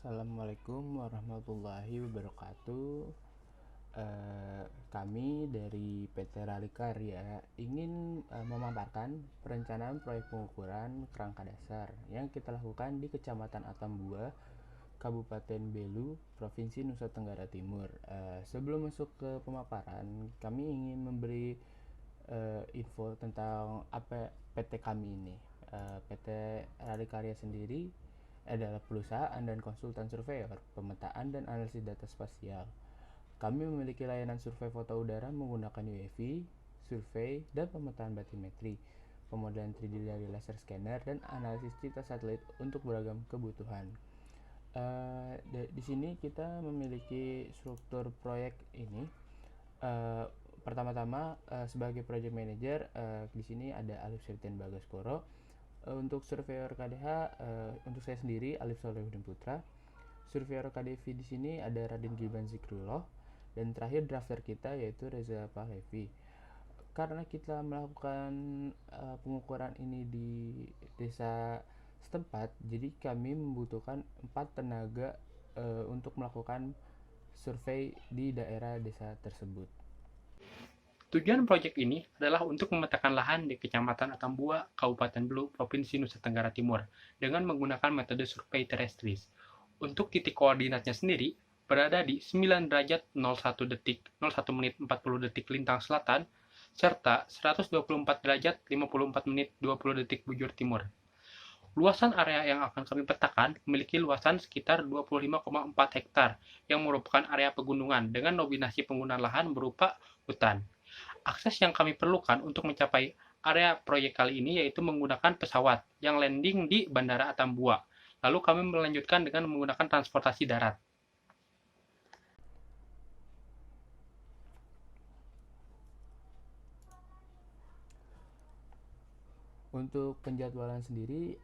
Assalamualaikum warahmatullahi wabarakatuh. Kami dari PT Rali Karya ingin memaparkan perencanaan proyek pengukuran kerangka dasar yang kita lakukan di Kecamatan Atambua, Kabupaten Belu, Provinsi Nusa Tenggara Timur. Sebelum masuk ke pemaparan, kami ingin memberi info tentang apa PT kami ini. PT Rali Karya sendiri adalah perusahaan dan konsultan surveyor, pemetaan dan analisis data spasial. Kami memiliki layanan survei foto udara menggunakan UAV, survei dan pemetaan batimetri, pemodelan 3D dari laser scanner, dan analisis citra satelit untuk beragam kebutuhan. Di sini kita memiliki struktur proyek ini. Pertama-tama sebagai project manager di sini ada Alif Septian Bagaskoro. Untuk surveyor KDH, untuk saya sendiri Alif Solehudin Putra. Surveyor KDV di sini ada Raden Gibran Zikrullah, dan terakhir drafter kita yaitu Reza Pahlevi. Karena kita melakukan pengukuran ini di desa setempat, jadi kami membutuhkan 4 tenaga untuk melakukan survei di daerah desa tersebut. Tujuan proyek ini adalah untuk memetakan lahan di Kecamatan Atambua, Kabupaten Belu, Provinsi Nusa Tenggara Timur dengan menggunakan metode survei terestris. Untuk titik koordinatnya sendiri berada di 9 derajat 01 detik 01 menit 40 detik lintang selatan serta 124 derajat 54 menit 20 detik bujur timur. Luasan area yang akan kami petakan memiliki luasan sekitar 25,4 hektar yang merupakan area pegunungan dengan dominasi penggunaan lahan berupa hutan. Akses yang kami perlukan untuk mencapai area proyek kali ini yaitu menggunakan pesawat yang landing di Bandara Atambua. Lalu kami melanjutkan dengan menggunakan transportasi darat. Untuk penjadwalan sendiri,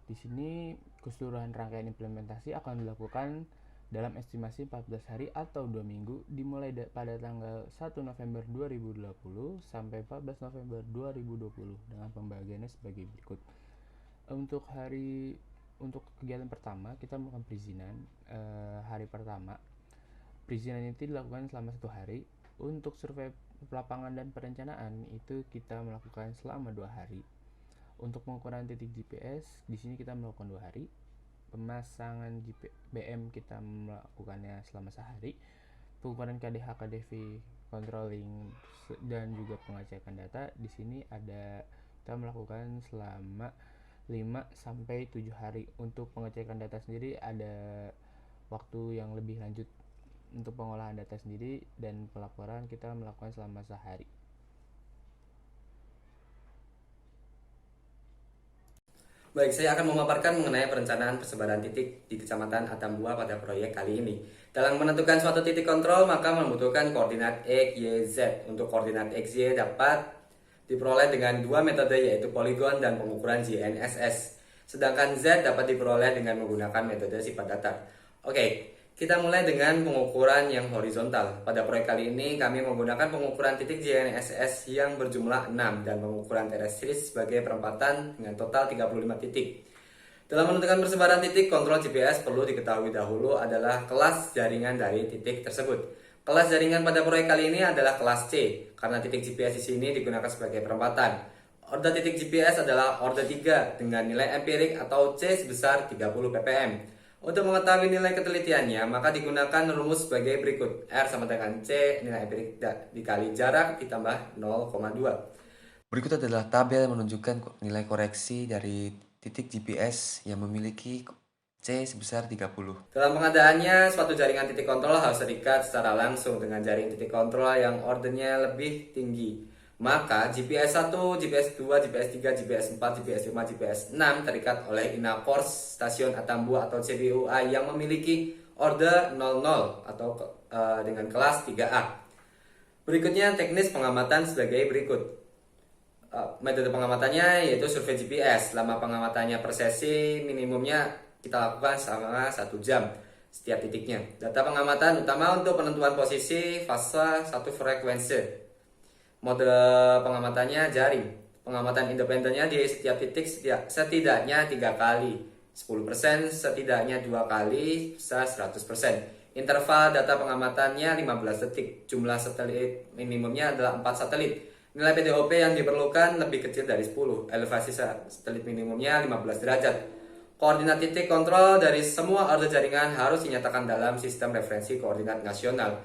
di sini keseluruhan rangkaian implementasi akan dilakukan dalam estimasi 14 hari atau 2 minggu dimulai pada tanggal 1 November 2020 sampai 14 November 2020 dengan pembagiannya sebagai berikut. Untuk kegiatan pertama kita melakukan perizinan. Hari pertama perizinan itu dilakukan selama 1 hari. Untuk survei lapangan dan perencanaan itu kita melakukan selama 2 hari. Untuk pengukuran titik GPS di sini kita melakukan 2 hari. Pemasangan BM kita melakukannya selama sehari. Pengukuran KDH, KDV, controlling dan juga pengecekan data di sini kita melakukan selama 5 sampai 7 hari. Untuk pengecekan data sendiri ada waktu yang lebih lanjut. Untuk pengolahan data sendiri dan pelaporan kita melakukan selama sehari. Baik, saya akan memaparkan mengenai perencanaan persebaran titik di Kecamatan Atambua pada proyek kali ini. Dalam menentukan suatu titik kontrol, maka membutuhkan koordinat X, Y, Z. Untuk koordinat X, Y dapat diperoleh dengan 2 metode yaitu poligon dan pengukuran GNSS. Sedangkan Z dapat diperoleh dengan menggunakan metode sifat datar. Oke, kita mulai dengan pengukuran yang horizontal. Pada proyek kali ini kami menggunakan pengukuran titik GNSS yang berjumlah 6 dan pengukuran terestris sebagai perempatan dengan total 35 titik. Dalam menentukan persebaran titik, kontrol GPS perlu diketahui dahulu adalah kelas jaringan dari titik tersebut. Kelas jaringan pada proyek kali ini adalah kelas C, karena titik GPS di sini digunakan sebagai perempatan. Orde titik GPS adalah orde 3 dengan nilai empirik atau C sebesar 30 ppm. Untuk mengetahui nilai ketelitiannya, maka digunakan rumus sebagai berikut. R sama dengan C, nilai empirik dikali jarak ditambah 0,2. Berikut adalah tabel menunjukkan nilai koreksi dari titik GPS yang memiliki C sebesar 30. Dalam pengadaannya, suatu jaringan titik kontrol harus terikat secara langsung dengan jaring titik kontrol yang ordernya lebih tinggi. Maka GPS 1, GPS 2, GPS 3, GPS 4, GPS 5, GPS 6 terikat oleh Inakors Stasiun Atambua atau CBUA yang memiliki order 00 atau dengan kelas 3A. Berikutnya teknis pengamatan sebagai berikut. Metode pengamatannya yaitu survei GPS. Selama pengamatannya per sesi minimumnya kita lakukan selama 1 jam setiap titiknya. Data pengamatan utama untuk penentuan posisi fase 1 frekuensi. Mode pengamatannya jaring. Pengamatan independennya di setiap titik setidaknya 3 kali. 10%, setidaknya 2 kali bisa 100%. Interval data pengamatannya 15 detik. Jumlah satelit minimumnya adalah 4 satelit. Nilai PDOP yang diperlukan lebih kecil dari 10. Elevasi satelit minimumnya 15 derajat. Koordinat titik kontrol dari semua order jaringan harus dinyatakan dalam sistem referensi koordinat nasional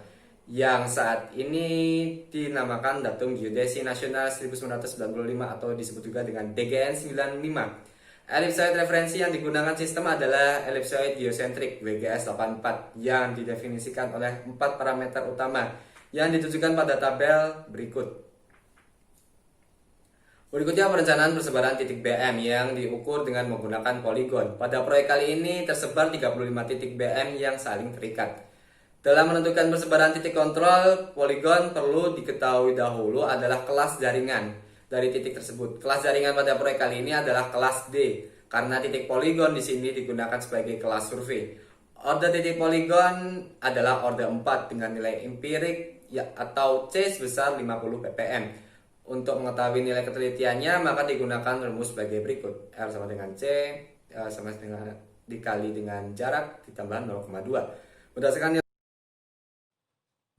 yang saat ini dinamakan Datum Geodesi Nasional 1995 atau disebut juga dengan DGN 95. Ellipsoid referensi yang digunakan sistem adalah ellipsoid geosentrik WGS 84 yang didefinisikan oleh 4 parameter utama yang ditujukan pada tabel berikut. Berikutnya perencanaan persebaran titik BM yang diukur dengan menggunakan poligon. Pada proyek kali ini tersebar 35 titik BM yang saling terikat. Dalam menentukan persebaran titik kontrol, poligon perlu diketahui dahulu adalah kelas jaringan dari titik tersebut. Kelas jaringan pada proyek kali ini adalah kelas D karena titik poligon di sini digunakan sebagai kelas survei. Order titik poligon adalah order 4 dengan nilai empirik atau C sebesar 50 ppm. Untuk mengetahui nilai ketelitiannya maka digunakan rumus sebagai berikut. R sama dengan C sama dengan dikali dengan jarak ditambah 0,2. Berdasarkan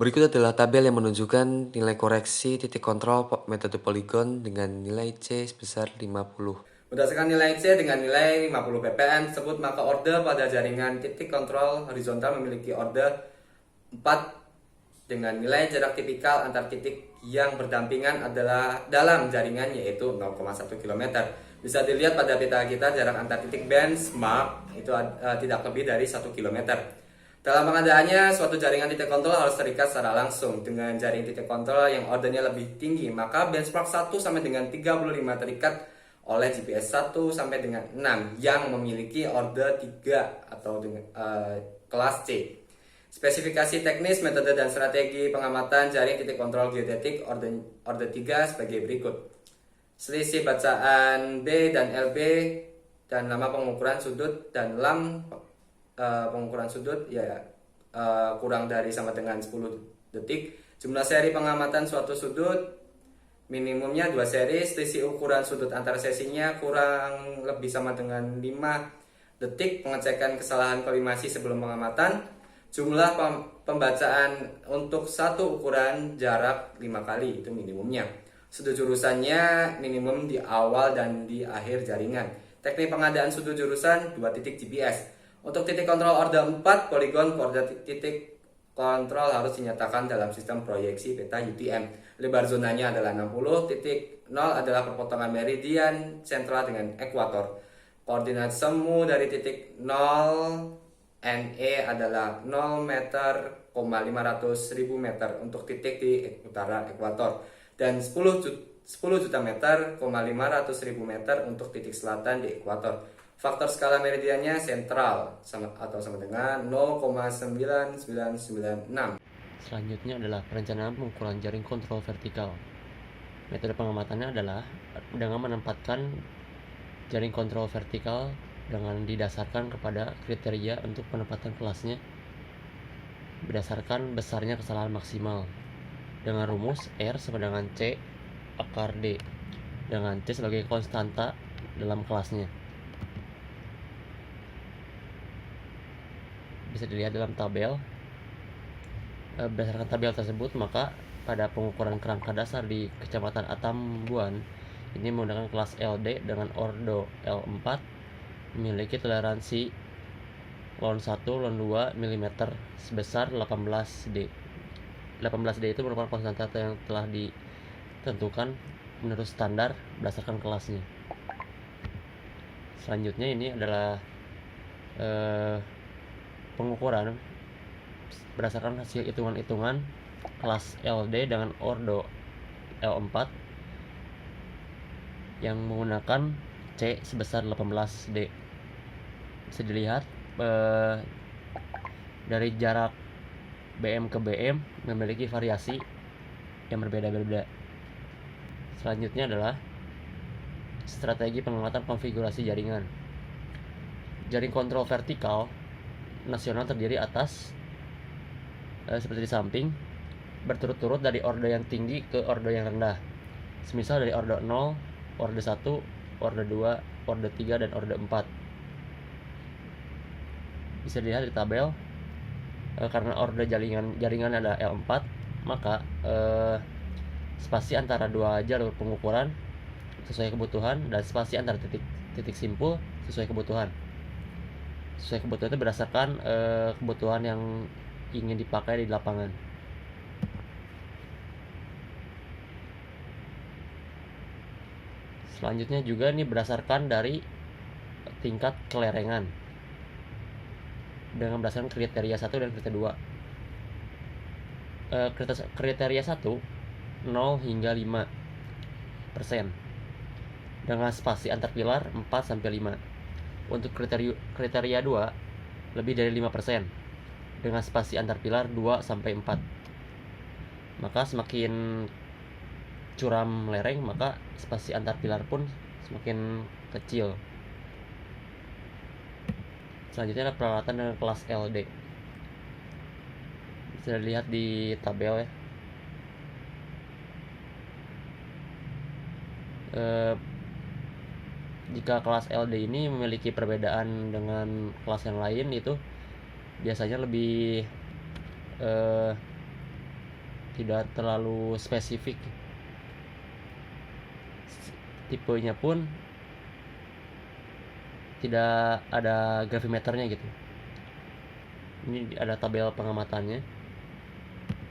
Berikut adalah tabel yang menunjukkan nilai koreksi titik kontrol metode poligon dengan nilai C sebesar 50. Berdasarkan nilai C dengan nilai 50 ppm tersebut, maka order pada jaringan titik kontrol horizontal memiliki order 4 dengan nilai jarak tipikal antar titik yang berdampingan adalah dalam jaringan yaitu 0,1 km. Bisa dilihat pada peta kita jarak antar titik benchmark itu tidak lebih dari 1 km. Dalam pengadaannya, suatu jaringan titik kontrol harus terikat secara langsung dengan jaring titik kontrol yang ordernya lebih tinggi. Maka benchmark 1 sampai dengan 35 terikat oleh GPS 1 sampai dengan 6 yang memiliki order 3 atau dengan kelas C. Spesifikasi teknis, metode dan strategi pengamatan jaring titik kontrol geodetik order 3 sebagai berikut. Selisih bacaan B dan LB dan lama pengukuran sudut dan lam pengukuran sudut kurang dari sama dengan 10 detik. Jumlah seri pengamatan suatu sudut minimumnya 2 seri. Selisih ukuran sudut antar sesinya kurang lebih sama dengan 5 detik. Pengecekan kesalahan kolimasi sebelum pengamatan. Jumlah pembacaan untuk satu ukuran jarak 5 kali itu minimumnya. Sudut jurusannya minimum di awal dan di akhir jaringan. Teknik pengadaan sudut jurusan 2 titik GPS. Untuk titik kontrol order 4, poligon koordinat titik kontrol harus dinyatakan dalam sistem proyeksi peta UTM. Lebar zonanya adalah 60, titik 0 adalah perpotongan meridian sentral dengan ekuator. Koordinat semu dari titik 0 NE adalah 0 meter, 500.000 meter untuk titik di utara ekuator dan 10 juta meter, 500.000 meter untuk titik selatan di ekuator. Faktor skala meridiannya sentral sama dengan 0,9996. Selanjutnya adalah perencanaan pengukuran jaring kontrol vertikal. Metode pengamatannya adalah dengan menempatkan jaring kontrol vertikal dengan didasarkan kepada kriteria untuk penempatan kelasnya berdasarkan besarnya kesalahan maksimal dengan rumus R sama dengan C akar D dengan C sebagai konstanta dalam kelasnya. Bisa dilihat dalam tabel. Berdasarkan tabel tersebut, maka pada pengukuran kerangka dasar di Kecamatan Atambuan ini menggunakan kelas LD dengan ordo L4 memiliki toleransi lon 1 lon 2 mm sebesar 18D. 18D itu merupakan konstanta yang telah ditentukan menurut standar berdasarkan kelasnya. Selanjutnya ini adalah pengukuran berdasarkan hasil hitungan-hitungan kelas LD dengan ordo L4 yang menggunakan C sebesar 18D. Bisa dilihat dari jarak BM ke BM memiliki variasi yang berbeda-beda. Selanjutnya adalah strategi pengamatan konfigurasi jaringan. Jaring kontrol vertikal nasional terdiri atas seperti di samping berturut-turut dari order yang tinggi ke order yang rendah. Semisal dari order 0, order 1, order 2, order 3 dan order 4. bisa dilihat di tabel. Karena orde jaringan ada L4, maka spasi antara dua jalur pengukuran sesuai kebutuhan dan spasi antara titik simpul sesuai kebutuhan. Sesuai kebutuhan itu berdasarkan kebutuhan yang ingin dipakai di lapangan. Selanjutnya juga ini berdasarkan dari tingkat kelerengan dengan berdasarkan kriteria 1 dan kriteria 2. Kriteria 1 0 hingga 5% dengan spasi antar pilar 4 sampai 5. Untuk kriteria 2 lebih dari 5% dengan spasi antar pilar 2 sampai 4. Maka semakin curam lereng, maka spasi antar pilar pun semakin kecil. Selanjutnya adalah peralatan dengan kelas LD. Bisa dilihat di tabel ya. Jika kelas LD ini memiliki perbedaan dengan kelas yang lain, itu biasanya lebih tidak terlalu spesifik. Tipenya pun tidak ada gravimeternya gitu. Ini ada tabel pengamatannya.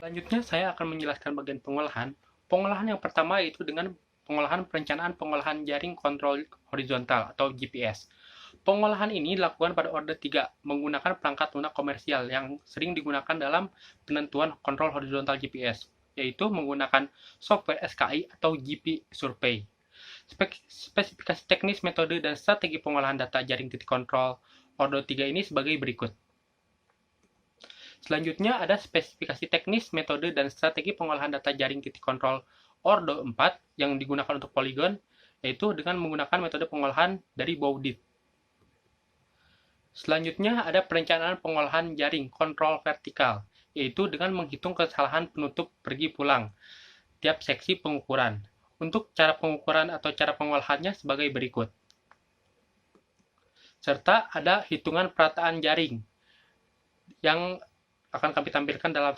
Selanjutnya saya akan menjelaskan bagian pengolahan. Pengolahan yang pertama yaitu dengan pengolahan perencanaan pengolahan jaring kontrol horizontal atau GPS. Pengolahan ini dilakukan pada orde 3 menggunakan perangkat lunak komersial yang sering digunakan dalam penentuan kontrol horizontal GPS, yaitu menggunakan software SKI atau GP Survey. Spesifikasi teknis, metode, dan strategi pengolahan data jaring titik kontrol orde 3 ini sebagai berikut. Selanjutnya ada spesifikasi teknis, metode, dan strategi pengolahan data jaring titik kontrol orde 4 yang digunakan untuk poligon, yaitu dengan menggunakan metode pengolahan dari Baudit. Selanjutnya ada perencanaan pengolahan jaring kontrol vertikal, yaitu dengan menghitung kesalahan penutup pergi pulang tiap seksi pengukuran. Untuk cara pengukuran atau cara pengolahannya sebagai berikut. Serta ada hitungan perataan jaring yang akan kami tampilkan dalam